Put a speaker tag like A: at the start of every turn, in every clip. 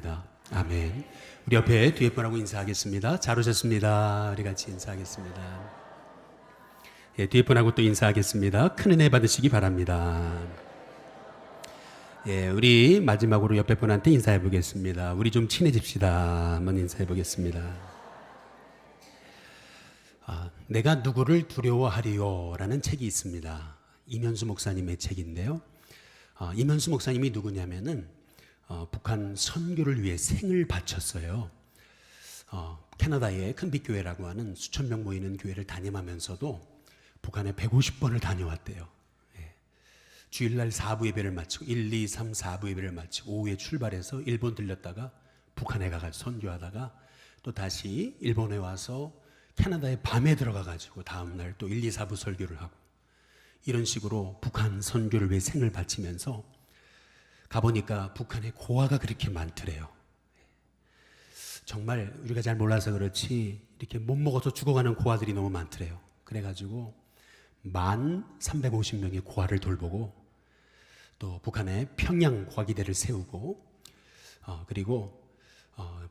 A: 축복합니다. 아멘. 우리 옆에 뒤에 분하고 인사하겠습니다. 잘 오셨습니다. 우리 같이 인사하겠습니다. 예, 뒤에 분하고 또 인사하겠습니다. 큰 은혜 받으시기 바랍니다. 예, 우리 마지막으로 옆에 분한테 인사해 보겠습니다. 우리 좀 친해집시다. 한번 인사해 보겠습니다. 내가 누구를 두려워하리요? 라는 책이 있습니다. 이면수 목사님의 책인데요. 이면수 목사님이 누구냐면은 북한 선교를 위해 생을 바쳤어요. 캐나다의 큰빛교회라고 하는 수천 명 모이는 교회를 담임하면서도 북한에 150번을 다녀왔대요. 예. 주일날 4부 예배를 마치고 1, 2, 3, 4부 예배를 마치고 오후에 출발해서 일본 들렸다가 북한에 가서 선교하다가 또 다시 일본에 와서 캐나다에 밤에 들어가가지고 다음날 또 1, 2, 4부 설교를 하고 이런 식으로 북한 선교를 위해 생을 바치면서 가보니까 북한에 고아가 그렇게 많더래요. 정말 우리가 잘 몰라서 그렇지 이렇게 못 먹어서 죽어가는 고아들이 너무 많더래요. 그래가지고 1,350명의 고아를 돌보고 또 북한에 평양 고아기대를 세우고 그리고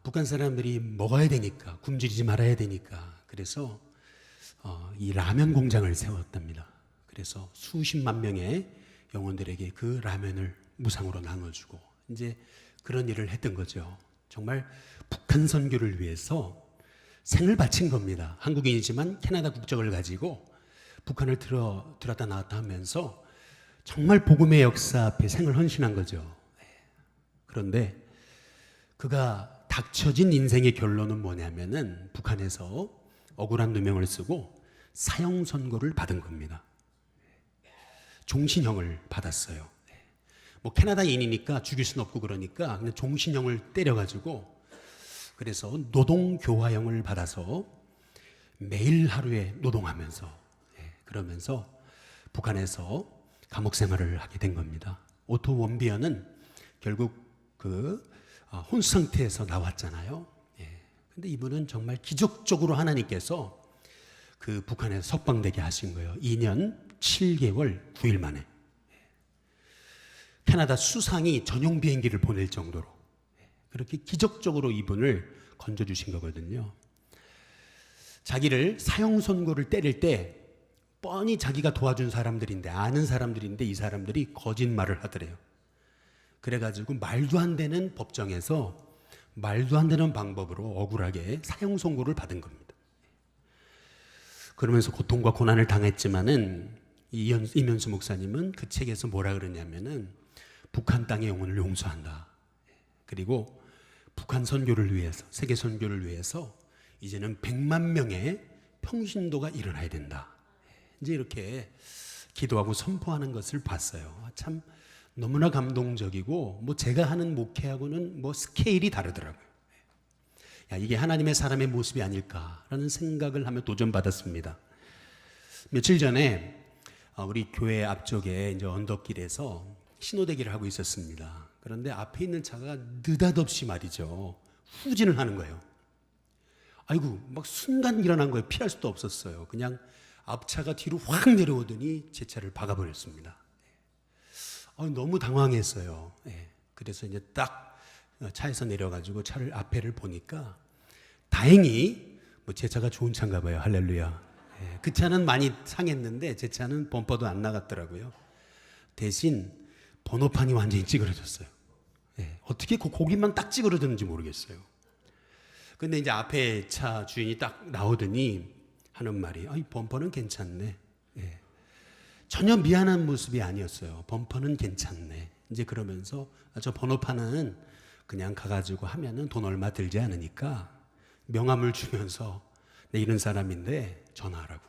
A: 북한 사람들이 먹어야 되니까 굶주리지 말아야 되니까 그래서 이 라면 공장을 세웠답니다. 그래서 수십만 명의 영혼들에게 그 라면을 무상으로 나눠주고 이제 그런 일을 했던 거죠. 정말 북한 선교를 위해서 생을 바친 겁니다. 한국인이지만 캐나다 국적을 가지고 북한을 들었다 나왔다 하면서 정말 복음의 역사 앞에 생을 헌신한 거죠. 그런데 그가 닥쳐진 인생의 결론은 뭐냐면은 북한에서 억울한 누명을 쓰고 사형 선고를 받은 겁니다. 종신형을 받았어요. 뭐 캐나다인이니까 죽일 수는 없고 그러니까 그냥 종신형을 때려가지고 그래서 노동교화형을 받아서 매일 하루에 노동하면서 그러면서 북한에서 감옥 생활을 하게 된 겁니다. 오토 원비어는 결국 그 혼수 상태에서 나왔잖아요. 근데 이분은 정말 기적적으로 하나님께서 그 북한에서 석방되게 하신 거예요. 2년 7개월 9일 만에. 캐나다 수상이 전용 비행기를 보낼 정도로 그렇게 기적적으로 이분을 건져주신 거거든요. 자기를 사형 선고를 때릴 때 뻔히 자기가 도와준 사람들인데 아는 사람들인데 이 사람들이 거짓말을 하더래요. 그래가지고 말도 안 되는 법정에서 말도 안 되는 방법으로 억울하게 사형 선고를 받은 겁니다. 그러면서 고통과 고난을 당했지만은 이면수 목사님은 그 책에서 뭐라 그러냐면은 북한 땅의 영혼을 용서한다. 그리고 북한 선교를 위해서 세계 선교를 위해서 이제는 100만 명의 평신도가 일어나야 된다. 이제 이렇게 기도하고 선포하는 것을 봤어요. 참 너무나 감동적이고 뭐 제가 하는 목회하고는 뭐 스케일이 다르더라고요. 야, 이게 하나님의 사람의 모습이 아닐까라는 생각을 하며 도전받았습니다. 며칠 전에 우리 교회 앞쪽에 이제 언덕길에서 신호대기를 하고 있었습니다. 그런데 앞에 있는 차가 느닷없이 말이죠. 후진을 하는 거예요. 아이고, 막 순간 일어난 거예요. 피할 수도 없었어요. 그냥 앞차가 뒤로 확 내려오더니 제 차를 박아버렸습니다. 너무 당황했어요. 그래서 이제 딱 차에서 내려가지고 차를 앞에를 보니까 다행히 뭐 제 차가 좋은 차인가 봐요. 할렐루야. 그 차는 많이 상했는데 제 차는 범퍼도 안 나갔더라고요. 대신 번호판이 완전히 찌그러졌어요. 어떻게 그 고기만 딱 찌그러졌는지 모르겠어요. 근데 이제 앞에 차 주인이 딱 나오더니 하는 말이 이 범퍼는 괜찮네. 전혀 미안한 모습이 아니었어요. 범퍼는 괜찮네. 이제 그러면서 저 번호판은 그냥 가가지고 하면은 돈 얼마 들지 않으니까 명함을 주면서 내 이런 사람인데 전화하라고.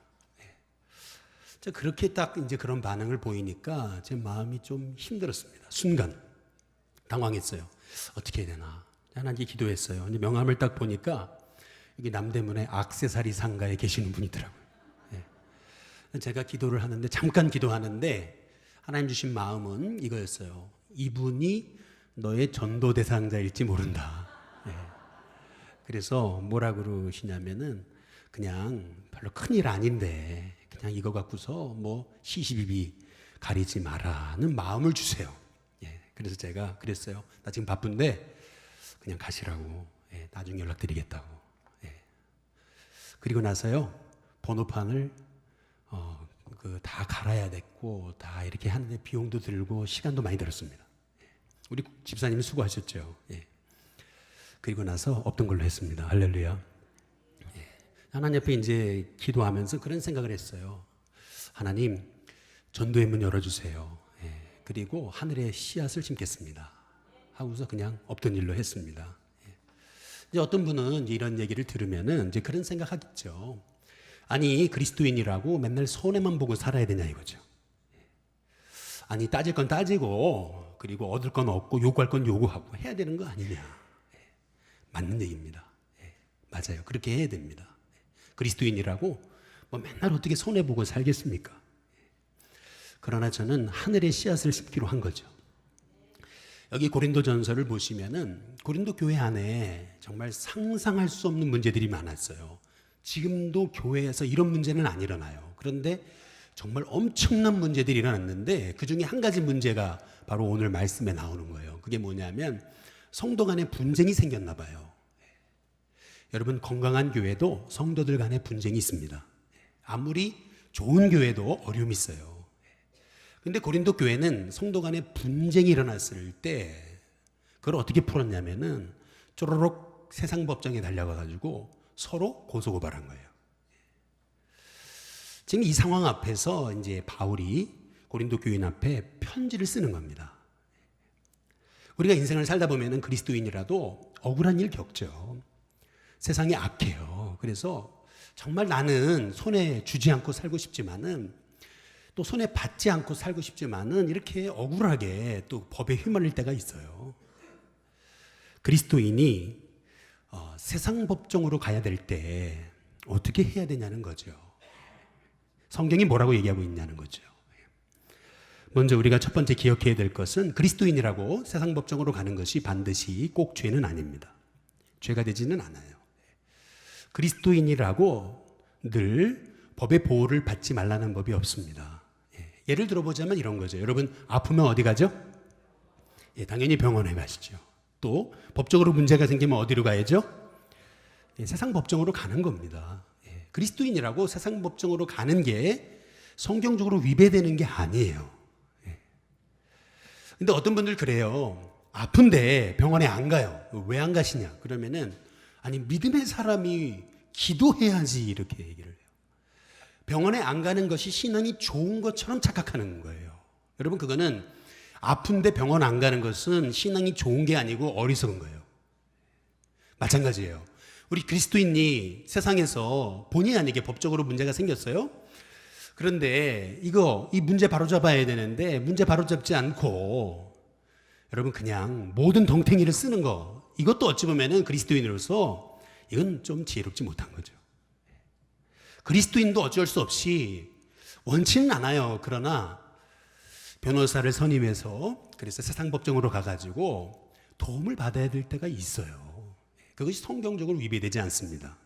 A: 그렇게 딱 이제 그런 반응을 보이니까 제 마음이 좀 힘들었습니다. 순간 당황했어요. 어떻게 해야 되나. 하나님께 기도했어요. 근데 명함을 딱 보니까 여기 남대문에 액세서리 상가에 계시는 분이더라고요. 제가 기도를 하는데 잠깐 기도하는데 하나님 주신 마음은 이거였어요. 이분이 너의 전도 대상자일지 모른다. 그래서 뭐라 그러시냐면은 그냥 별로 큰일 아닌데 그냥 이거 갖고서 뭐 시시비비 가리지 마라는 마음을 주세요. 그래서 제가 그랬어요. 나 지금 바쁜데 그냥 가시라고. 예, 나중에 연락드리겠다고. 예. 그리고 나서요, 번호판을 다 갈아야 됐고 다 이렇게 하는데 비용도 들고 시간도 많이 들었습니다. 예. 우리 집사님이 수고하셨죠. 예. 그리고 나서 없던 걸로 했습니다. 할렐루야. 예. 하나님 앞에 이제 기도하면서 그런 생각을 했어요. 하나님, 전도의 문 열어주세요. 예. 그리고 하늘에 씨앗을 심겠습니다. 하고서 그냥 없던 일로 했습니다. 예. 이제 어떤 분은 이런 얘기를 들으면은 이제 그런 생각하겠죠. 아니, 그리스도인이라고 맨날 손해만 보고 살아야 되냐 이거죠. 아니, 따질 건 따지고 그리고 얻을 건 얻고 요구할 건 요구하고 해야 되는 거 아니냐. 맞는 얘기입니다. 맞아요. 그렇게 해야 됩니다. 그리스도인이라고 뭐 맨날 어떻게 손해보고 살겠습니까? 그러나 저는 하늘의 씨앗을 심기로 한 거죠. 여기 고린도전서를 보시면은 고린도 교회 안에 정말 상상할 수 없는 문제들이 많았어요. 지금도 교회에서 이런 문제는 안 일어나요. 그런데 정말 엄청난 문제들이 일어났는데 그 중에 한 가지 문제가 바로 오늘 말씀에 나오는 거예요. 그게 뭐냐면 성도 간에 분쟁이 생겼나 봐요. 여러분, 건강한 교회도 성도들 간에 분쟁이 있습니다. 아무리 좋은 교회도 어려움이 있어요. 근데 고린도 교회는 성도 간에 분쟁이 일어났을 때 그걸 어떻게 풀었냐면은 쪼로록 세상 법정에 달려가가지고 서로 고소고발한 거예요. 지금 이 상황 앞에서 이제 바울이 고린도 교인 앞에 편지를 쓰는 겁니다. 우리가 인생을 살다 보면은 그리스도인이라도 억울한 일 겪죠. 세상이 악해요. 그래서 정말 나는 손해 주지 않고 살고 싶지만은 또 손해 받지 않고 살고 싶지만은 이렇게 억울하게 또 법에 휘말릴 때가 있어요. 그리스도인이 세상 법정으로 가야 될 때 어떻게 해야 되냐는 거죠. 성경이 뭐라고 얘기하고 있냐는 거죠. 먼저 우리가 첫 번째 기억해야 될 것은 그리스도인이라고 세상 법정으로 가는 것이 반드시 꼭 죄는 아닙니다. 죄가 되지는 않아요. 그리스도인이라고 늘 법의 보호를 받지 말라는 법이 없습니다. 예를 들어보자면 이런 거죠. 여러분, 아프면 어디 가죠? 당연히 병원에 가시죠. 또 법적으로 문제가 생기면 어디로 가야죠? 세상 법정으로 가는 겁니다. 그리스도인이라고 세상 법정으로 가는 게 성경적으로 위배되는 게 아니에요. 근데 어떤 분들 그래요. 아픈데 병원에 안 가요. 왜 안 가시냐? 그러면은 아니, 믿음의 사람이 기도해야지 이렇게 얘기를 해요. 병원에 안 가는 것이 신앙이 좋은 것처럼 착각하는 거예요. 여러분, 그거는 아픈데 병원 안 가는 것은 신앙이 좋은 게 아니고 어리석은 거예요. 마찬가지예요. 우리 그리스도인이 세상에서 본의 아니게 법적으로 문제가 생겼어요. 그런데 이 문제 바로잡아야 되는데 문제 바로잡지 않고 여러분 그냥 모든 덩탱이를 쓰는 거, 이것도 어찌 보면은 그리스도인으로서 이건 좀 지혜롭지 못한 거죠. 그리스도인도 어쩔 수 없이 원치는 않아요. 그러나 변호사를 선임해서 그래서 세상 법정으로 가가지고 도움을 받아야 될 때가 있어요. 그것이 성경적으로 위배되지 않습니다.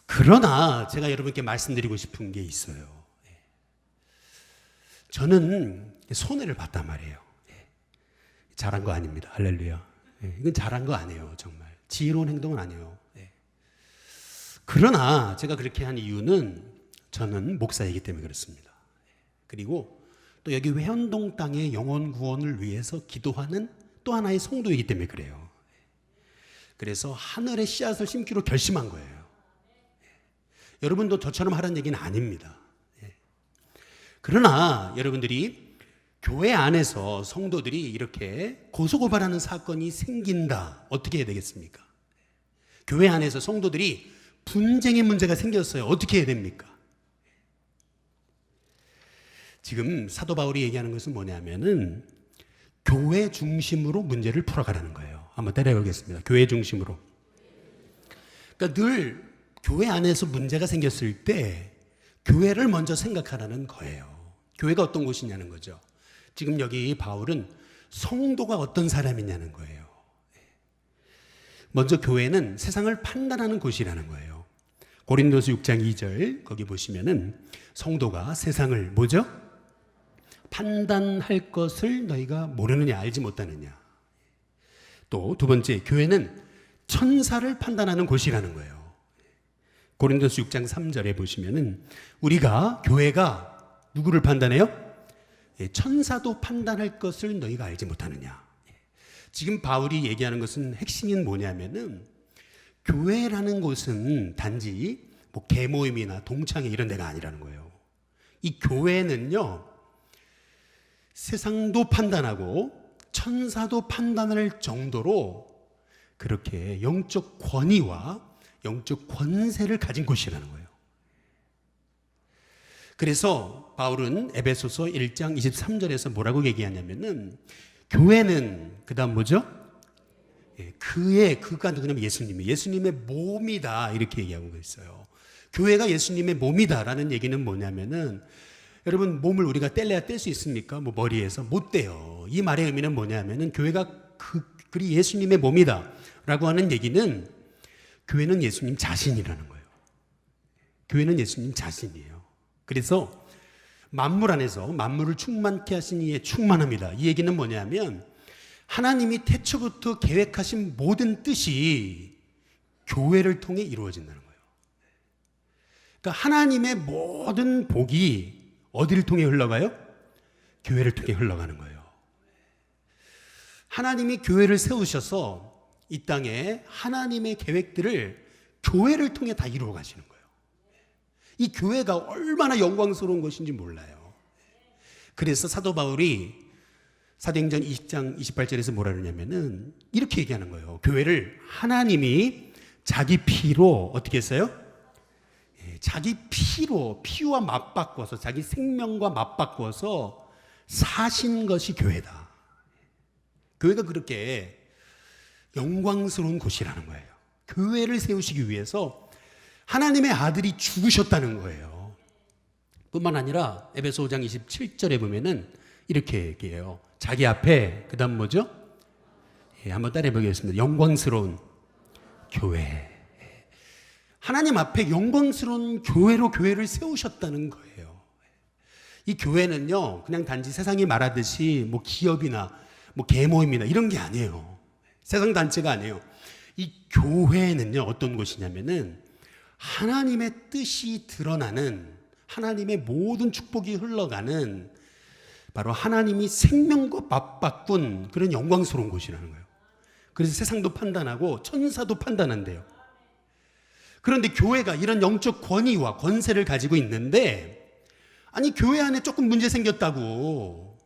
A: 그러나 제가 여러분께 말씀드리고 싶은 게 있어요. 저는 손해를 봤단 말이에요. 잘한 거 아닙니다. 할렐루야. 이건 잘한 거 아니에요. 정말 지혜로운 행동은 아니에요. 그러나 제가 그렇게 한 이유는 저는 목사이기 때문에 그렇습니다. 그리고 또 여기 회원동 땅의 영혼 구원을 위해서 기도하는 또 하나의 성도이기 때문에 그래요. 그래서 하늘의 씨앗을 심기로 결심한 거예요. 여러분도 저처럼 하라는 얘기는 아닙니다. 그러나 여러분들이 교회 안에서 성도들이 이렇게 고소고발하는 사건이 생긴다. 어떻게 해야 되겠습니까? 교회 안에서 성도들이 분쟁의 문제가 생겼어요. 어떻게 해야 됩니까? 지금 사도 바울이 얘기하는 것은 뭐냐면은 교회 중심으로 문제를 풀어가라는 거예요. 한번 때려보겠습니다. 교회 중심으로. 그러니까 늘 교회 안에서 문제가 생겼을 때 교회를 먼저 생각하라는 거예요. 교회가 어떤 곳이냐는 거죠. 지금 여기 바울은 성도가 어떤 사람이냐는 거예요. 먼저 교회는 세상을 판단하는 곳이라는 거예요. 고린도서 6장 2절 거기 보시면은 성도가 세상을 뭐죠? 판단할 것을 너희가 모르느냐, 알지 못하느냐. 또 두 번째, 교회는 천사를 판단하는 곳이라는 거예요. 고린도서 6장 3절에 보시면은 우리가 교회가 누구를 판단해요? 천사도 판단할 것을 너희가 알지 못하느냐. 지금 바울이 얘기하는 것은 핵심이 뭐냐면은 교회라는 곳은 단지 뭐 계모임이나 동창회 이런 데가 아니라는 거예요. 이 교회는요, 세상도 판단하고 천사도 판단할 정도로 그렇게 영적 권위와 영적 권세를 가진 곳이라는 거예요. 그래서 바울은 에베소서 1장 23절에서 뭐라고 얘기하냐면은 교회는 그다음 뭐죠? 그가 누구냐면 예수님의 몸이다 이렇게 얘기하고 있어요. 교회가 예수님의 몸이다라는 얘기는 뭐냐면은 여러분 몸을 우리가 뗄래야 뗄 수 있습니까? 뭐 머리에서 못 떼요. 이 말의 의미는 뭐냐면은 교회가 그리 예수님의 몸이다라고 하는 얘기는 교회는 예수님 자신이라는 거예요. 교회는 예수님 자신이에요. 그래서 만물 안에서 만물을 충만케 하신 이의 충만합니다. 이 얘기는 뭐냐면 하나님이 태초부터 계획하신 모든 뜻이 교회를 통해 이루어진다는 거예요. 그러니까 하나님의 모든 복이 어디를 통해 흘러가요? 교회를 통해 흘러가는 거예요. 하나님이 교회를 세우셔서 이 땅에 하나님의 계획들을 교회를 통해 다 이루어 가시는 거예요. 이 교회가 얼마나 영광스러운 것인지 몰라요. 그래서 사도 바울이 사도행전 20장 28절에서 뭐라 그러냐면은 이렇게 얘기하는 거예요. 교회를 하나님이 자기 피로 어떻게 했어요? 자기 피와 맞바꿔서 자기 생명과 맞바꿔서 사신 것이 교회다. 교회가 그렇게 영광스러운 곳이라는 거예요. 교회를 세우시기 위해서 하나님의 아들이 죽으셨다는 거예요. 뿐만 아니라 에베소 5장 27절에 보면은 이렇게 얘기해요. 자기 앞에 그 다음 뭐죠? 한번 따라해 보겠습니다. 영광스러운 교회. 하나님 앞에 영광스러운 교회로 교회를 세우셨다는 거예요. 이 교회는요, 그냥 단지 세상이 말하듯이 뭐 기업이나 뭐 계모임이나 이런 게 아니에요. 세상 단체가 아니에요. 이 교회는요, 어떤 곳이냐면은 하나님의 뜻이 드러나는 하나님의 모든 축복이 흘러가는 바로 하나님이 생명과 맞바꾼 그런 영광스러운 곳이라는 거예요. 그래서 세상도 판단하고 천사도 판단한대요. 그런데 교회가 이런 영적 권위와 권세를 가지고 있는데 아니 교회 안에 조금 문제 생겼다고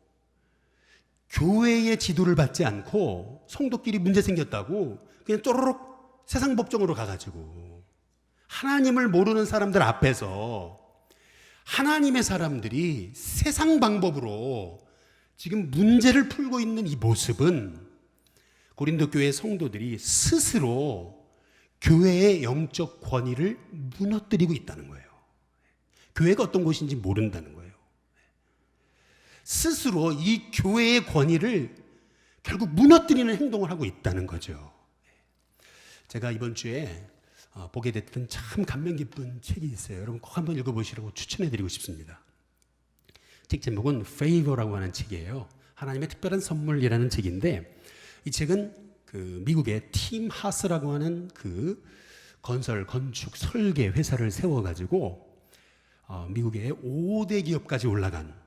A: 교회의 지도를 받지 않고 성도끼리 문제 생겼다고 그냥 쪼르륵 세상 법정으로 가가지고 하나님을 모르는 사람들 앞에서 하나님의 사람들이 세상 방법으로 지금 문제를 풀고 있는 이 모습은 고린도 교회 성도들이 스스로 교회의 영적 권위를 무너뜨리고 있다는 거예요. 교회가 어떤 곳인지 모른다는 거예요. 스스로 이 교회의 권위를 결국 무너뜨리는 행동을 하고 있다는 거죠. 제가 이번 주에 보게 됐던 참 감명 깊은 책이 있어요. 여러분 꼭 한번 읽어보시라고 추천해드리고 싶습니다. 책 제목은 Favor라고 하는 책이에요. 하나님의 특별한 선물이라는 책인데 이 책은 그 미국의 팀 하스라고 하는 그 건설, 건축, 설계 회사를 세워가지고 미국의 5대 기업까지 올라간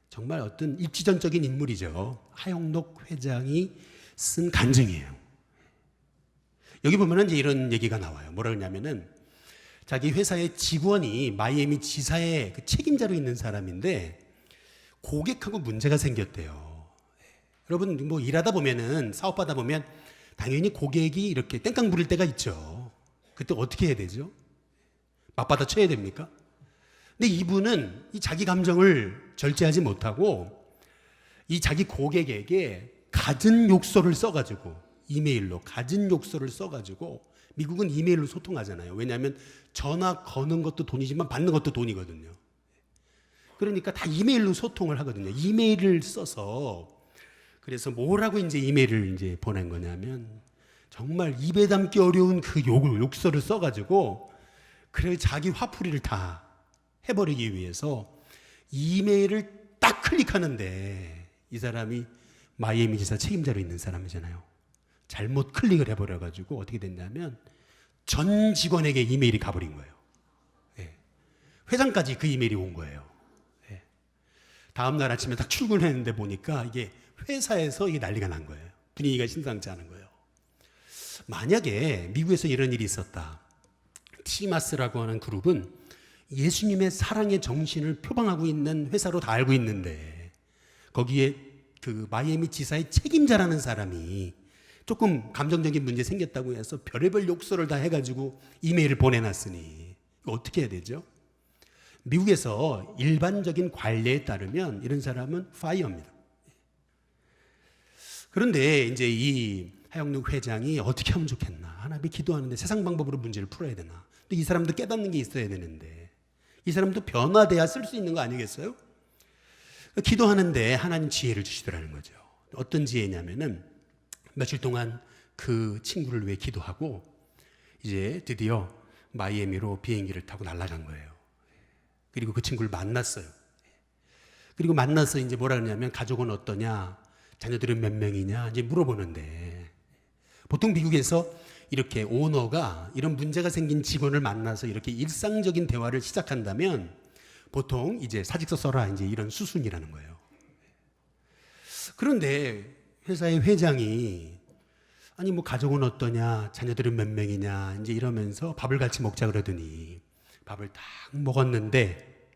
A: 정말 어떤 입지전적인 인물이죠. 하영록 회장이 쓴 간증이에요. 여기 보면은 이제 이런 얘기가 나와요. 뭐라 그러냐면은 자기 회사의 직원이 마이애미 지사의 그 책임자로 있는 사람인데 고객하고 문제가 생겼대요. 여러분 뭐 일하다 보면은 사업하다 보면 당연히 고객이 이렇게 땡깡 부릴 때가 있죠. 그때 어떻게 해야 되죠? 맞받아 쳐야 됩니까? 근데 이분은 이 자기 감정을 절제하지 못하고 이 자기 고객에게 갖은 욕설을 써가지고 이메일로 갖은 욕설을 써가지고 미국은 이메일로 소통하잖아요. 왜냐하면 전화 거는 것도 돈이지만 받는 것도 돈이거든요. 그러니까 다 이메일로 소통을 하거든요. 이메일을 써서 그래서 뭐라고 이제 이메일을 이제 보낸 거냐면 정말 입에 담기 어려운 그 욕설을 써가지고 그래 자기 화풀이를 다 해버리기 위해서 이메일을 딱 클릭하는데 이 사람이 마이애미 지사 책임자로 있는 사람이잖아요. 잘못 클릭을 해버려가지고 어떻게 됐냐면 전 직원에게 이메일이 가버린 거예요. 예. 회장까지 그 이메일이 온 거예요. 예. 다음날 아침에 딱 출근했는데 보니까 이게 회사에서 이게 난리가 난 거예요. 분위기가 심상치 않은 거예요. 만약에 미국에서 이런 일이 있었다. 티마스라고 하는 그룹은 예수님의 사랑의 정신을 표방하고 있는 회사로 다 알고 있는데 거기에 그 마이애미 지사의 책임자라는 사람이 조금 감정적인 문제 생겼다고 해서 별의별 욕설을 다 해가지고 이메일을 보내놨으니 어떻게 해야 되죠? 미국에서 일반적인 관례에 따르면 이런 사람은 파이어입니다. 그런데 이제 이 하영록 회장이 어떻게 하면 좋겠나? 하나님이 기도하는데 세상 방법으로 문제를 풀어야 되나? 또 이 사람도 깨닫는 게 있어야 되는데 이 사람도 변화돼야 쓸 수 있는 거 아니겠어요? 기도하는데 하나님 지혜를 주시더라는 거죠. 어떤 지혜냐면은 며칠 동안 그 친구를 위해 기도하고 이제 드디어 마이애미로 비행기를 타고 날아간 거예요. 그리고 그 친구를 만났어요. 그리고 만나서 이제 뭐라 그러냐면 가족은 어떠냐? 자녀들은 몇 명이냐? 이제 물어보는데 보통 미국에서 이렇게 오너가 이런 문제가 생긴 직원을 만나서 이렇게 일상적인 대화를 시작한다면 보통 이제 사직서 써라 이제 이런 수순이라는 거예요. 그런데 회사의 회장이 아니 뭐 가족은 어떠냐, 자녀들은 몇 명이냐 이제 이러면서 밥을 같이 먹자 그러더니 밥을 딱 먹었는데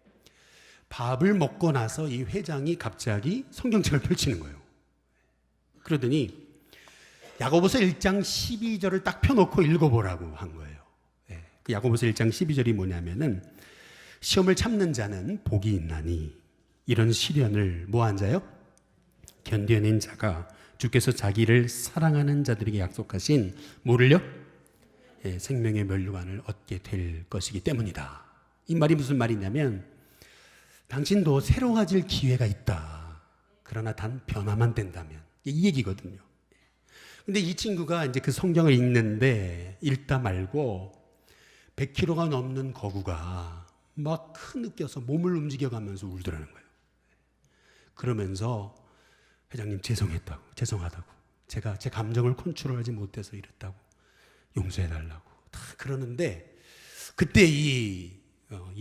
A: 밥을 먹고 나서 이 회장이 갑자기 성경책을 펼치는 거예요. 그러더니 야고보서 1장 12절을 딱 펴놓고 읽어보라고 한 거예요. 그 야고보서 1장 12절이 뭐냐면은 시험을 참는 자는 복이 있나니 이런 시련을 뭐한 자요? 견뎌낸 자가 주께서 자기를 사랑하는 자들에게 약속하신 뭐를요? 생명의 면류관을 얻게 될 것이기 때문이다. 이 말이 무슨 말이냐면 당신도 새로워질 기회가 있다. 그러나 단 변화만 된다면 이 얘기거든요. 근데 이 친구가 이제 그 성경을 읽는데 읽다 말고 100kg가 넘는 거구가 막 흐느껴서 몸을 움직여가면서 울더라는 거예요. 그러면서 회장님 죄송하다고 제가 제 감정을 컨트롤하지 못해서 이랬다고 용서해달라고 다 그러는데 그때 이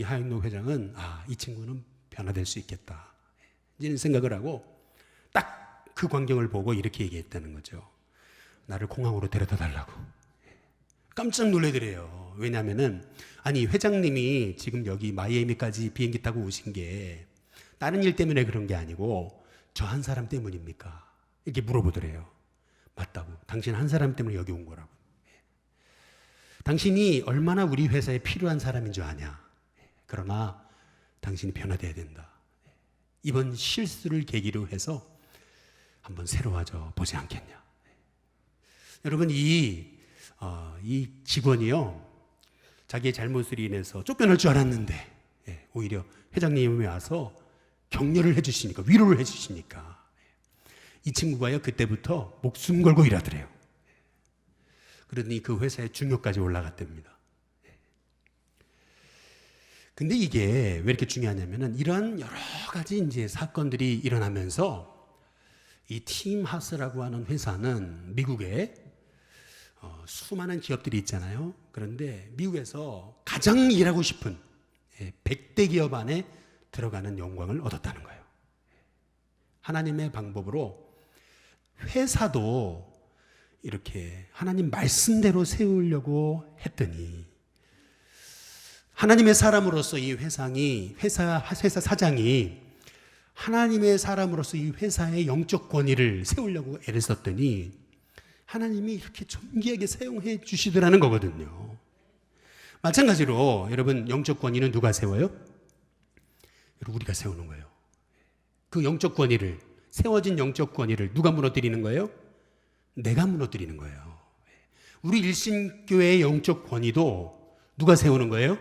A: 하영록 회장은 이 친구는 변화될 수 있겠다 이런 생각을 하고 딱 그 광경을 보고 이렇게 얘기했다는 거죠. 나를 공항으로 데려다 달라고. 깜짝 놀래더래요. 왜냐하면은 아니 회장님이 지금 여기 마이애미까지 비행기 타고 오신 게 다른 일 때문에 그런 게 아니고 저 한 사람 때문입니까? 이렇게 물어보더래요. 맞다고. 당신 한 사람 때문에 여기 온 거라고. 당신이 얼마나 우리 회사에 필요한 사람인 줄 아냐. 그러나 당신이 변화돼야 된다. 이번 실수를 계기로 해서 한번 새로워져 보지 않겠냐. 여러분 이 직원이요 자기의 잘못으로 인해서 쫓겨날 줄 알았는데 오히려 회장님이 와서 격려를 해주시니까 위로를 해주시니까 이 친구가요 그때부터 목숨 걸고 일하더래요. 그러더니 그 회사의 중요까지 올라갔답니다. 근데 이게 왜 이렇게 중요하냐면은 이러한 여러 가지 이제 사건들이 일어나면서 이 팀 하스라고 하는 회사는 미국에 수많은 기업들이 있잖아요. 그런데 미국에서 가장 일하고 싶은 100대 기업 안에 들어가는 영광을 얻었다는 거예요. 하나님의 방법으로 회사도 이렇게 하나님 말씀대로 세우려고 했더니 하나님의 사람으로서 이 회사 사장이 하나님의 사람으로서 이 회사의 영적 권위를 세우려고 애를 썼더니 하나님이 이렇게 존귀하게 사용해 주시더라는 거거든요. 마찬가지로 여러분 영적 권위는 누가 세워요? 여러분 우리가 세우는 거예요. 그 영적 권위를 세워진 영적 권위를 누가 무너뜨리는 거예요? 내가 무너뜨리는 거예요. 우리 일신교회의 영적 권위도 누가 세우는 거예요?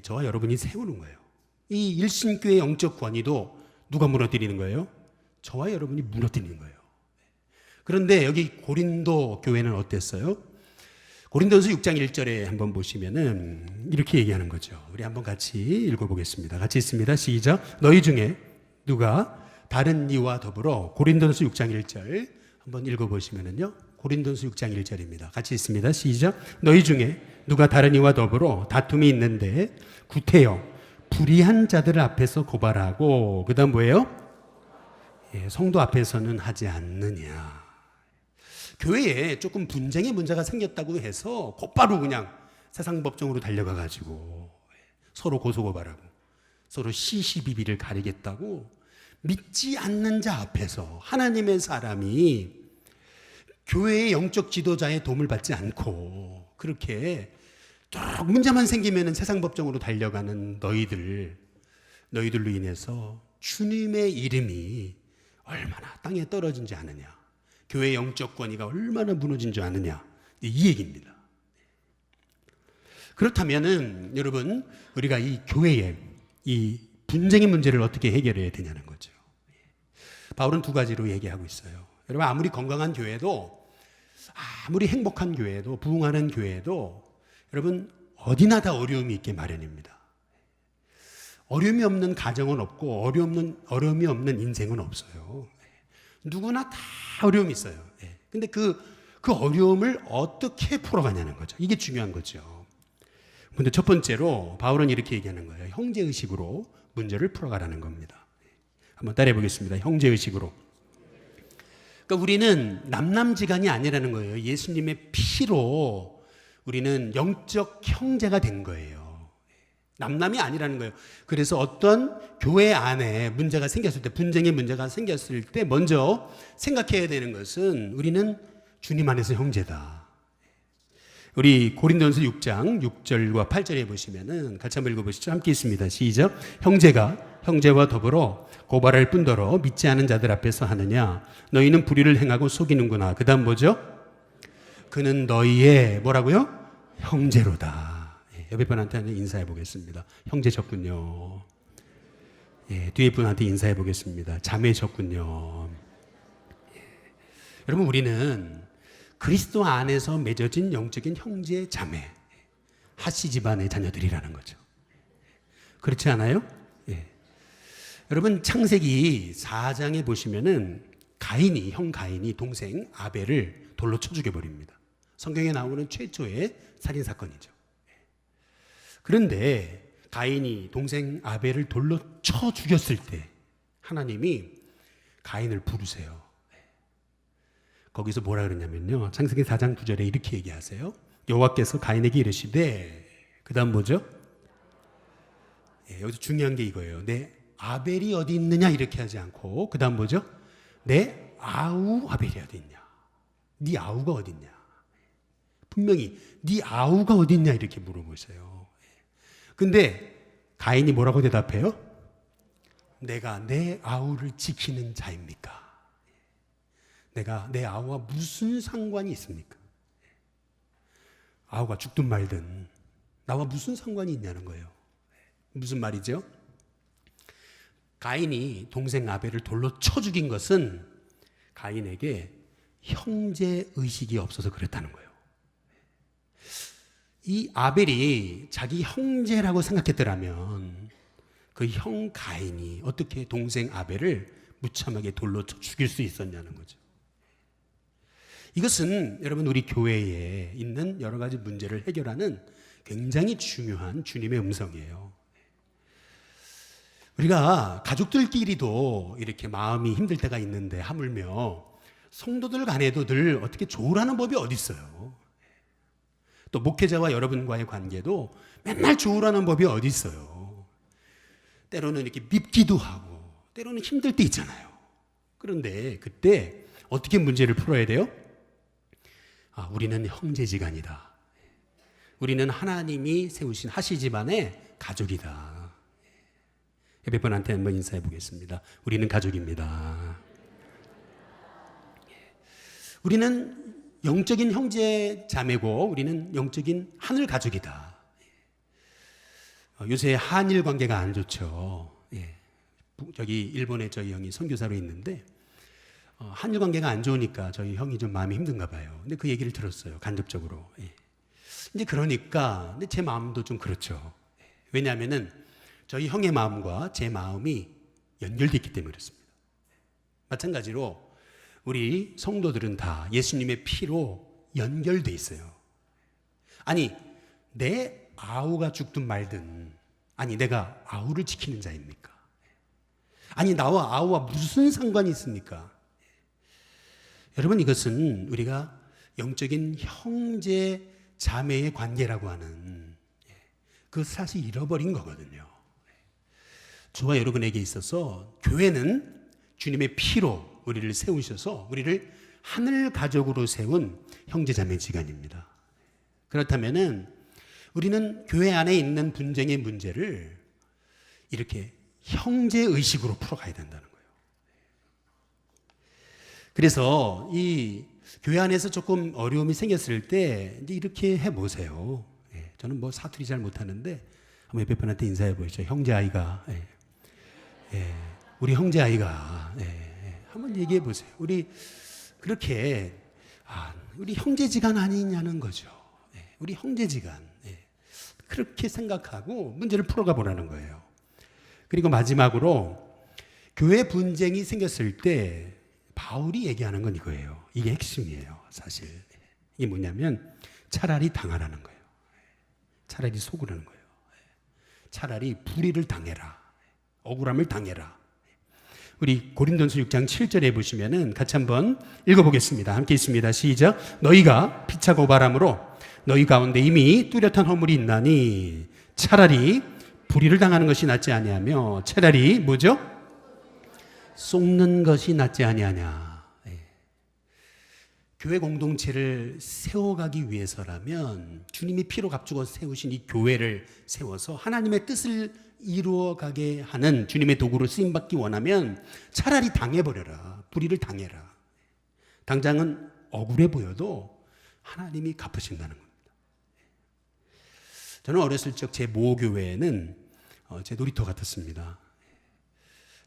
A: 저와 여러분이 세우는 거예요. 이 일신교회의 영적 권위도 누가 무너뜨리는 거예요? 저와 여러분이 무너뜨리는 거예요. 그런데 여기 고린도 교회는 어땠어요? 고린도전서 6장 1절에 한번 보시면은 이렇게 얘기하는 거죠. 우리 한번 같이 읽어보겠습니다. 같이 있습니다. 시작. 너희 중에 누가 다른 이와 더불어 고린도전서 6장 1절 한번 읽어보시면은요. 고린도서 6장 1절입니다. 같이 읽습니다. 시작. 너희 중에 누가 다른 이와 더불어 다툼이 있는데 구태여 불의한 자들 앞에서 고발하고, 그 다음 뭐예요? 성도 앞에서는 하지 않느냐. 교회에 조금 분쟁의 문제가 생겼다고 해서 곧바로 그냥 세상 법정으로 달려가 가지고 서로 고소고발하고 서로 시시비비를 가리겠다고, 믿지 않는 자 앞에서 하나님의 사람이 교회의 영적 지도자의 도움을 받지 않고 그렇게 쭉 문제만 생기면 세상 법정으로 달려가는 너희들로 인해서 주님의 이름이 얼마나 땅에 떨어진 줄 아느냐, 교회의 영적 권위가 얼마나 무너진 줄 아느냐, 이 얘기입니다. 그렇다면은 여러분, 우리가 이 교회의 이 분쟁의 문제를 어떻게 해결해야 되냐는 거죠. 바울은 두 가지로 얘기하고 있어요. 여러분, 아무리 건강한 교회도, 아무리 행복한 교회도, 부흥하는 교회도 여러분 어디나 다 어려움이 있게 마련입니다. 어려움이 없는 가정은 없고 어려움이 없는 인생은 없어요. 누구나 다 어려움이 있어요. 근데 그 어려움을 어떻게 풀어가냐는 거죠. 이게 중요한 거죠. 근데 첫 번째로 바울은 이렇게 얘기하는 거예요. 형제의식으로 문제를 풀어가라는 겁니다. 한번 따라해 보겠습니다. 형제의식으로. 그러니까 우리는 남남지간이 아니라는 거예요. 예수님의 피로 우리는 영적 형제가 된 거예요. 남남이 아니라는 거예요. 그래서 어떤 교회 안에 문제가 생겼을 때, 분쟁의 문제가 생겼을 때 먼저 생각해야 되는 것은 우리는 주님 안에서 형제다. 우리 고린도전서 6장 6절과 8절에 보시면은 같이 한번 읽어보시죠. 함께 있습니다. 시작. 형제가 형제와 더불어 고발할 뿐더러 믿지 않은 자들 앞에서 하느냐? 너희는 불의를 행하고 속이는구나. 그 다음 뭐죠? 그는 너희의 뭐라고요? 형제로다. 옆에 분한테 인사해 보겠습니다. 형제셨군요. 뒤에 분한테 인사해 보겠습니다. 자매셨군요. 여러분, 우리는 그리스도 안에서 맺어진 영적인 형제 자매, 하시 집안의 자녀들이라는 거죠. 그렇지 않아요? 여러분, 창세기 4장에 보시면은 형 가인이 동생 아벨을 돌로 쳐 죽여버립니다. 성경에 나오는 최초의 살인 사건이죠. 그런데 가인이 동생 아벨을 돌로 쳐 죽였을 때 하나님이 가인을 부르세요. 거기서 뭐라 그러냐면요, 창세기 4장 9절에 이렇게 얘기하세요. 여호와께서 가인에게 이르시되, 그 다음 뭐죠? 여기서 중요한 게 이거예요. 내 아벨이 어디 있느냐 이렇게 하지 않고 그 다음 뭐죠? 내 아우 아벨이 어디 있냐, 네 아우가 어디 있냐, 분명히 네 아우가 어디 있냐 이렇게 물어보세요. 근데 가인이 뭐라고 대답해요? 내가 내 아우를 지키는 자입니까? 내가 내 아우와 무슨 상관이 있습니까? 아우가 죽든 말든 나와 무슨 상관이 있냐는 거예요. 무슨 말이죠? 가인이 동생 아벨을 돌로 쳐 죽인 것은 가인에게 형제의식이 없어서 그랬다는 거예요. 이 아벨이 자기 형제라고 생각했더라면 그 형 가인이 어떻게 동생 아벨을 무참하게 돌로 쳐 죽일 수 있었냐는 거죠. 이것은 여러분, 우리 교회에 있는 여러 가지 문제를 해결하는 굉장히 중요한 주님의 음성이에요. 우리가 가족들끼리도 이렇게 마음이 힘들 때가 있는데 하물며 성도들 간에도 늘 어떻게 조율하는 법이 어디 있어요. 또 목회자와 여러분과의 관계도 맨날 조율하는 법이 어디 있어요. 때로는 이렇게 밉기도 하고 때로는 힘들 때 있잖아요. 그런데 그때 어떻게 문제를 풀어야 돼요? 우리는 형제지간이다. 우리는 하나님이 세우신 하시 집안의 가족이다. 옆에 분한테 한번 인사해 보겠습니다. 우리는 가족입니다. 우리는 영적인 형제 자매고 우리는 영적인 하늘 가족이다. 요새 한일 관계가 안 좋죠. 저기 일본에 저희 형이 선교사로 있는데 한일 관계가 안 좋으니까 저희 형이 좀 마음이 힘든가 봐요. 근데 그 얘기를 들었어요. 간접적으로. 이제 그러니까 근데 제 마음도 좀 그렇죠. 왜냐하면은 저희 형의 마음과 제 마음이 연결되어 있기 때문에 그렇습니다. 마찬가지로 우리 성도들은 다 예수님의 피로 연결돼 있어요. 아니, 내 아우가 죽든 말든, 아니, 내가 아우를 지키는 자입니까? 아니, 나와 아우와 무슨 상관이 있습니까? 여러분, 이것은 우리가 영적인 형제 자매의 관계라고 하는, 그 사실 잃어버린 거거든요. 저와 여러분에게 있어서 교회는 주님의 피로 우리를 세우셔서 우리를 하늘 가족으로 세운 형제자매지간입니다. 그렇다면은 우리는 교회 안에 있는 분쟁의 문제를 이렇게 형제의식으로 풀어가야 된다는 거예요. 그래서 이 교회 안에서 조금 어려움이 생겼을 때 이제 이렇게 해보세요. 저는 뭐 사투리 잘 못하는데 한번 옆에 분한테 인사해 보시죠. 형제 아이가, 우리 형제 아이가, 한번 얘기해 보세요. 우리 그렇게 우리 형제지간 아니냐는 거죠. 우리 형제지간, 그렇게 생각하고 문제를 풀어가 보라는 거예요. 그리고 마지막으로 교회 분쟁이 생겼을 때 바울이 얘기하는 건 이거예요. 이게 핵심이에요, 사실. 이게 뭐냐면 차라리 당하라는 거예요. 차라리 속으라는 거예요. 차라리 불의를 당해라. 억울함을 당해라. 우리 고린도전서 6장 7절에 보시면은 같이 한번 읽어보겠습니다. 함께 있습니다. 시작. 너희가 피차 고발함으로 너희 가운데 이미 뚜렷한 허물이 있나니 차라리 불의를 당하는 것이 낫지 아니하며 차라리 뭐죠? 속는 것이 낫지 아니하냐. 교회 공동체를 세워가기 위해서라면 주님이 피로 값주고 세우신 이 교회를 세워서 하나님의 뜻을 이루어가게 하는 주님의 도구로 쓰임받기 원하면 차라리 당해버려라. 불의를 당해라. 당장은 억울해 보여도 하나님이 갚으신다는 겁니다. 저는 어렸을 적 제 모교회는 제 놀이터 같았습니다.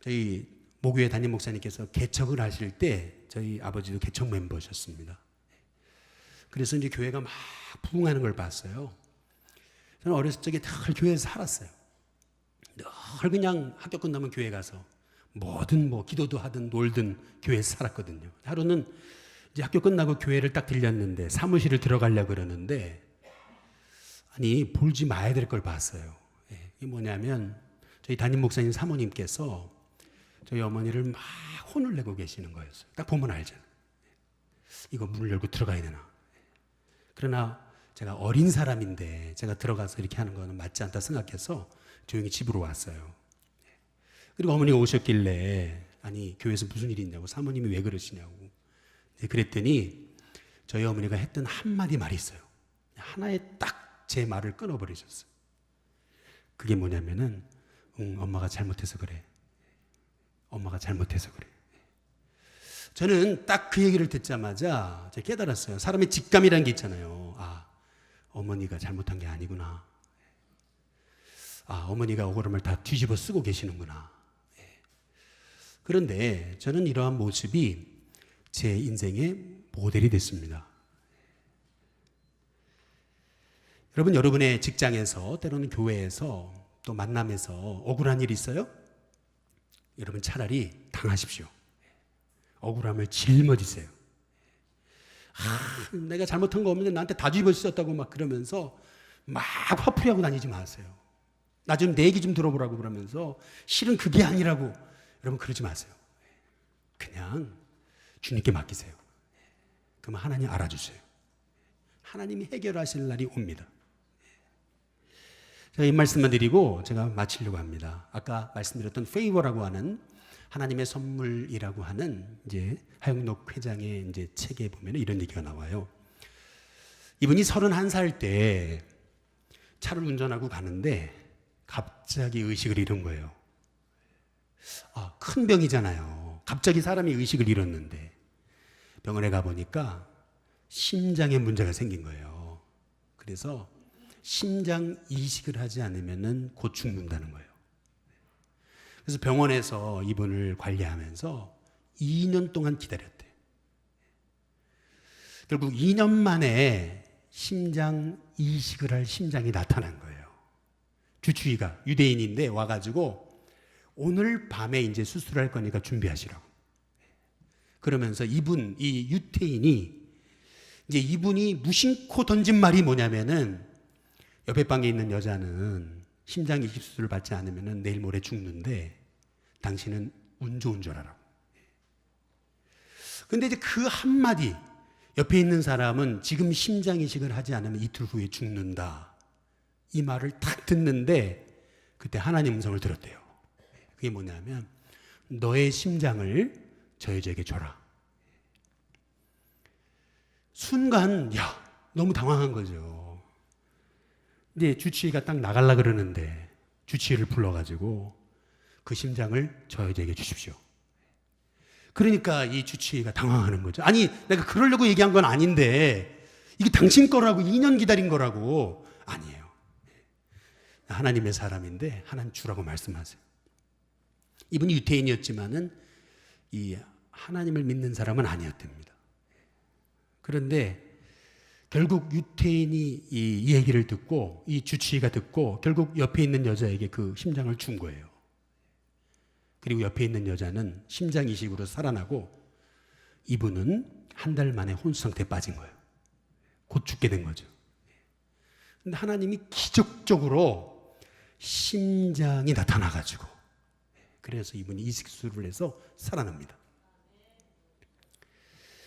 A: 저희 모교회 담임 목사님께서 개척을 하실 때 저희 아버지도 개척 멤버셨습니다. 그래서 이제 교회가 막 부흥하는 걸 봤어요. 저는 어렸을 적에 늘 교회에서 살았어요. 늘 그냥 학교 끝나면 교회 가서 뭐든 뭐 기도도 하든 놀든 교회에서 살았거든요. 하루는 이제 학교 끝나고 교회를 딱 들렸는데 사무실을 들어가려고 그러는데 아니 볼지 마야 될 걸 봤어요. 이게 뭐냐면 저희 담임 목사님 사모님께서 저희 어머니를 막 혼을 내고 계시는 거였어요. 딱 보면 알잖아요. 이거 문을 열고 들어가야 되나. 그러나 제가 어린 사람인데 제가 들어가서 이렇게 하는 거는 맞지 않다 생각해서 조용히 집으로 왔어요. 그리고 어머니가 오셨길래 아니 교회에서 무슨 일이 있냐고 사모님이 왜 그러시냐고 그랬더니 저희 어머니가 했던 한마디 말이 있어요. 하나에 딱 제 말을 끊어버리셨어요. 그게 뭐냐면은 엄마가 잘못해서 그래. 엄마가 잘못해서 그래. 저는 딱 그 얘기를 듣자마자 제가 깨달았어요. 사람의 직감이라는 게 있잖아요. 어머니가 잘못한 게 아니구나. 어머니가 억울함을 다 뒤집어 쓰고 계시는구나. 그런데 저는 이러한 모습이 제 인생의 모델이 됐습니다. 여러분, 여러분의 직장에서 때로는 교회에서 또 만남에서 억울한 일이 있어요? 여러분 차라리 당하십시오. 억울함을 짊어지세요. 내가 잘못한 거 없는데 나한테 다 뒤집어 쓰였다고 막 그러면서 막 화풀이하고 다니지 마세요. 나 좀 내 얘기 좀 들어보라고 그러면서 실은 그게 아니라고 여러분 그러지 마세요. 그냥 주님께 맡기세요. 그러면 하나님 알아주세요. 하나님이 해결하실 날이 옵니다. 제가 이 말씀만 드리고 제가 마치려고 합니다. 아까 말씀드렸던 페이버라고 하는 하나님의 선물이라고 하는 이제 하영록 회장의 이제 책에 보면 이런 얘기가 나와요. 이분이 31살 때 차를 운전하고 가는데 갑자기 의식을 잃은 거예요. 큰 병이잖아요. 갑자기 사람이 의식을 잃었는데 병원에 가보니까 심장에 문제가 생긴 거예요. 그래서 심장 이식을 하지 않으면 곧 죽는다는 거예요. 그래서 병원에서 이분을 관리하면서 2년 동안 기다렸대요. 결국 2년 만에 심장 이식을 할 심장이 나타난 거예요. 주치의가 유대인인데 와가지고 오늘 밤에 이제 수술할 거니까 준비하시라고. 그러면서 이 유태인이 이제 이분이 무심코 던진 말이 뭐냐면은 옆에 방에 있는 여자는 심장 이식 수술을 받지 않으면은 내일 모레 죽는데 당신은 운 좋은 줄 알아. 근데 이제 그 한마디, 옆에 있는 사람은 지금 심장 이식을 하지 않으면 이틀 후에 죽는다. 이 말을 딱 듣는데 그때 하나님 음성을 들었대요. 그게 뭐냐면 너의 심장을 저 여자에게 줘라. 순간 너무 당황한 거죠. 근데 주치의가 딱 나가려고 그러는데 주치의를 불러가지고 그 심장을 저 여자에게 주십시오. 그러니까 이 주치의가 당황하는 거죠. 아니 내가 그러려고 얘기한 건 아닌데 이게 당신 거라고 2년 기다린 거라고. 아니에요. 하나님의 사람인데 하나님 주라고 말씀하세요. 이분이 유태인이었지만은 이 하나님을 믿는 사람은 아니었답니다. 그런데 결국 유태인이 이 얘기를 듣고 이 주치의가 듣고 결국 옆에 있는 여자에게 그 심장을 준 거예요. 그리고 옆에 있는 여자는 심장 이식으로 살아나고 이분은 한 달 만에 혼수 상태에 빠진 거예요. 곧 죽게 된 거죠. 근데 하나님이 기적적으로 심장이 나타나가지고 그래서 이분이 이식수술을 해서 살아납니다.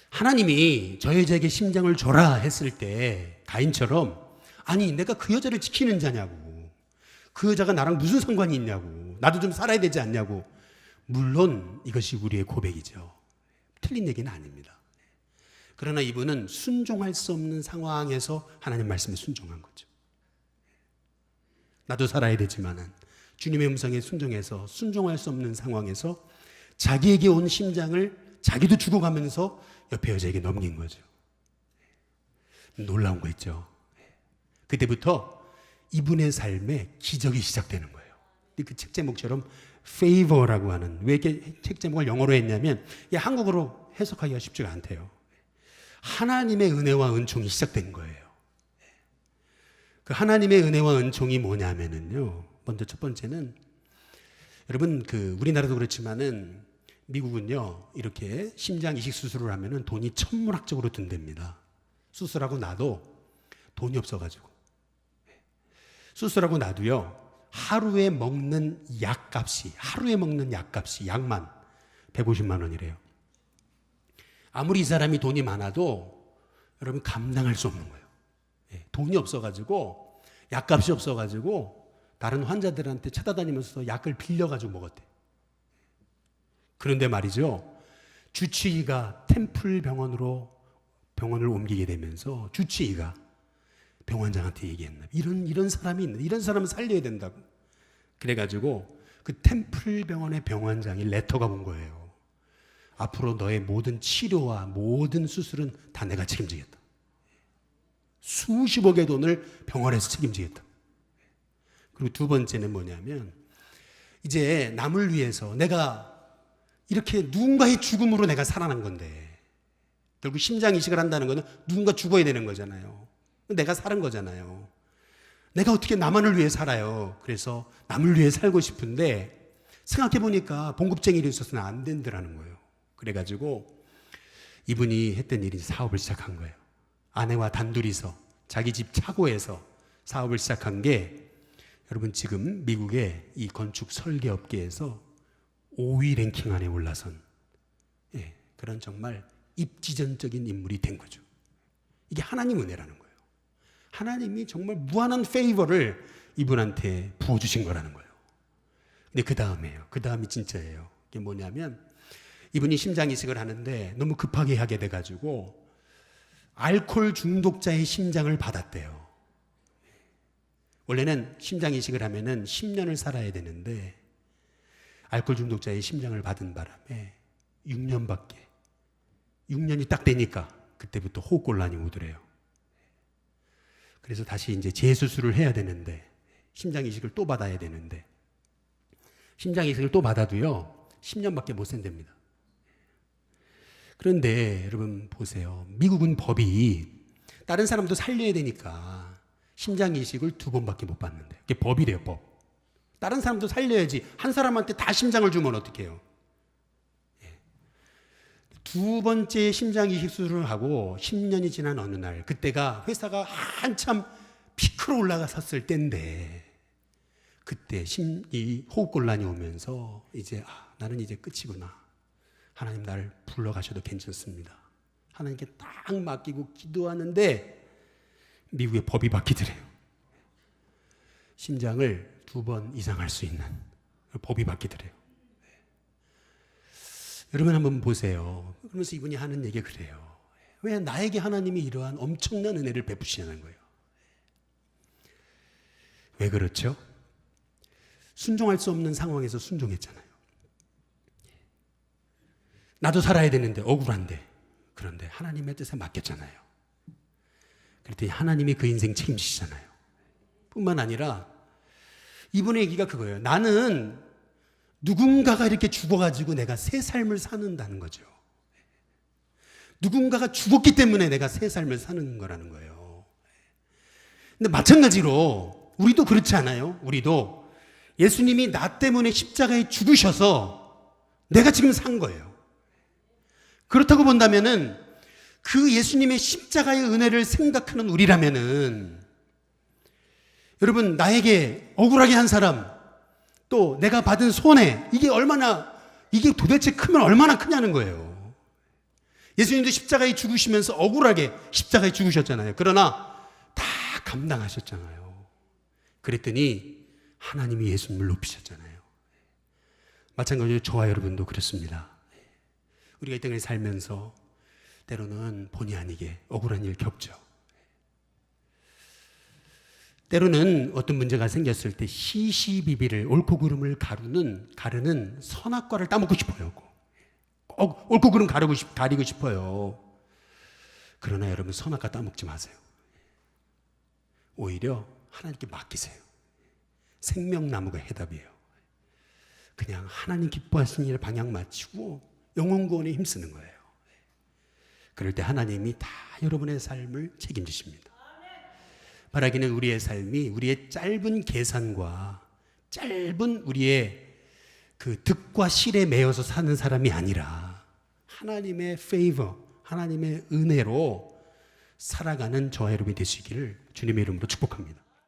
A: 하나님이 저 여자에게 심장을 줘라 했을 때 가인처럼 아니 내가 그 여자를 지키는 자냐고, 그 여자가 나랑 무슨 상관이 있냐고, 나도 좀 살아야 되지 않냐고. 물론 이것이 우리의 고백이죠. 틀린 얘기는 아닙니다. 그러나 이분은 순종할 수 없는 상황에서 하나님 말씀에 순종한 거죠. 나도 살아야 되지만은 주님의 음성에 순종해서 순종할 수 없는 상황에서 자기에게 온 심장을 자기도 죽어가면서 옆에 여자에게 넘긴 거죠. 놀라운 거 있죠. 그때부터 이분의 삶에 기적이 시작되는 거예요. 그 책 제목처럼 favor라고 하는, 왜 이렇게 책 제목을 영어로 했냐면 한국어로 해석하기가 쉽지가 않대요. 하나님의 은혜와 은총이 시작된 거예요. 그 하나님의 은혜와 은총이 뭐냐면은요, 먼저 첫 번째는 여러분 우리나라도 그렇지만은 미국은요 이렇게 심장 이식 수술을 하면은 돈이 천문학적으로 든답니다. 수술하고 나도 돈이 없어가지고 수술하고 나도요 하루에 먹는 약값이 약만 150만 원이래요. 아무리 이 사람이 돈이 많아도 여러분 감당할 수 없는 거예요. 돈이 없어가지고 약값이 없어가지고 다른 환자들한테 찾아다니면서 약을 빌려가지고 먹었대. 그런데 말이죠, 주치의가 템플 병원을 옮기게 되면서 주치의가 병원장한테 얘기했나, 이런 사람이 있는데 이런 사람은 살려야 된다고. 그래가지고 그 템플 병원의 병원장이 레터가 온 거예요. 앞으로 너의 모든 치료와 모든 수술은 다 내가 책임지겠다. 수십억의 돈을 병원에서 책임지겠다. 그리고 두 번째는 뭐냐면 이제 남을 위해서 내가 이렇게 누군가의 죽음으로 내가 살아난 건데, 결국 심장 이식을 한다는 거는 누군가 죽어야 되는 거잖아요. 내가 사는 거잖아요. 내가 어떻게 나만을 위해 살아요. 그래서 남을 위해 살고 싶은데 생각해보니까 봉급쟁이로 있어서는 안 된다는 거예요. 그래가지고 이분이 했던 일이 사업을 시작한 거예요. 아내와 단둘이서 자기 집 차고에서 사업을 시작한 게 여러분 지금 미국의 이 건축 설계 업계에서 5위 랭킹 안에 올라선 그런 정말 입지전적인 인물이 된 거죠. 이게 하나님 은혜라는 거예요. 하나님이 정말 무한한 페이버를 이분한테 부어주신 거라는 거예요. 근데 그 다음이 진짜예요. 이게 뭐냐면 이분이 심장 이식을 하는데 너무 급하게 하게 돼가지고 알코올 중독자의 심장을 받았대요. 원래는 심장 이식을 하면은 10년을 살아야 되는데 알코올 중독자의 심장을 받은 바람에 6년이 딱 되니까 그때부터 호흡곤란이 오더래요. 그래서 다시 이제 재수술을 해야 되는데 심장 이식을 또 받아야 되는데 심장 이식을 또 받아도요 10년밖에 못 산답니다. 그런데 여러분 보세요. 미국은 법이 다른 사람도 살려야 되니까 심장 이식을 2번밖에 못 받는데, 그게 법이래요, 법. 다른 사람도 살려야지 한 사람한테 다 심장을 주면 어떡해요? 두 번째 심장 이식 수술을 하고 10년이 지난 어느 날, 그때가 회사가 한참 피크로 올라갔었을 때인데, 그때 이 호흡곤란이 오면서 이제 나는 이제 끝이구나. 하나님 나를 불러가셔도 괜찮습니다. 하나님께 딱 맡기고 기도하는데 미국의 법이 바뀌더래요. 심장을 2번 이상 할 수 있는 법이 바뀌더래요. 여러분 한번 보세요. 그러면서 이분이 하는 얘기가 그래요. 왜 나에게 하나님이 이러한 엄청난 은혜를 베푸시냐는 거예요. 왜 그렇죠? 순종할 수 없는 상황에서 순종했잖아요. 나도 살아야 되는데 억울한데, 그런데 하나님의 뜻에 맡겼잖아요. 그랬더니 하나님이 그 인생 책임지시잖아요. 뿐만 아니라 이분의 얘기가 그거예요. 나는 누군가가 이렇게 죽어가지고 내가 새 삶을 사는다는 거죠. 누군가가 죽었기 때문에 내가 새 삶을 사는 거라는 거예요. 근데 마찬가지로 우리도 그렇지 않아요? 우리도 예수님이 나 때문에 십자가에 죽으셔서 내가 지금 산 거예요. 그렇다고 본다면은 그 예수님의 십자가의 은혜를 생각하는 우리라면은, 여러분, 나에게 억울하게 한 사람, 또 내가 받은 손해, 이게 도대체 크면 얼마나 크냐는 거예요. 예수님도 십자가에 죽으시면서 억울하게 십자가에 죽으셨잖아요. 그러나 다 감당하셨잖아요. 그랬더니 하나님이 예수님을 높이셨잖아요. 마찬가지로 저와 여러분도 그렇습니다. 우리가 이 땅을 살면서 때로는 본의 아니게 억울한 일 겪죠. 때로는 어떤 문제가 생겼을 때 시시비비를, 옳고 그름을 가르는 선악과를 따먹고 싶어요. 꼭 옳고 그름 가리고 싶어요. 그러나 여러분, 선악과 따먹지 마세요. 오히려 하나님께 맡기세요. 생명나무가 해답이에요. 그냥 하나님 기뻐하시는 일에 방향 맞추고 영혼 구원에 힘쓰는 거예요. 그럴 때 하나님이 다 여러분의 삶을 책임지십니다. 바라기는 우리의 삶이 우리의 짧은 계산과 짧은 우리의 그 득과 실에 매여서 사는 사람이 아니라 하나님의 favor, 하나님의 은혜로 살아가는 저와 여러분이 되시기를 주님의 이름으로 축복합니다.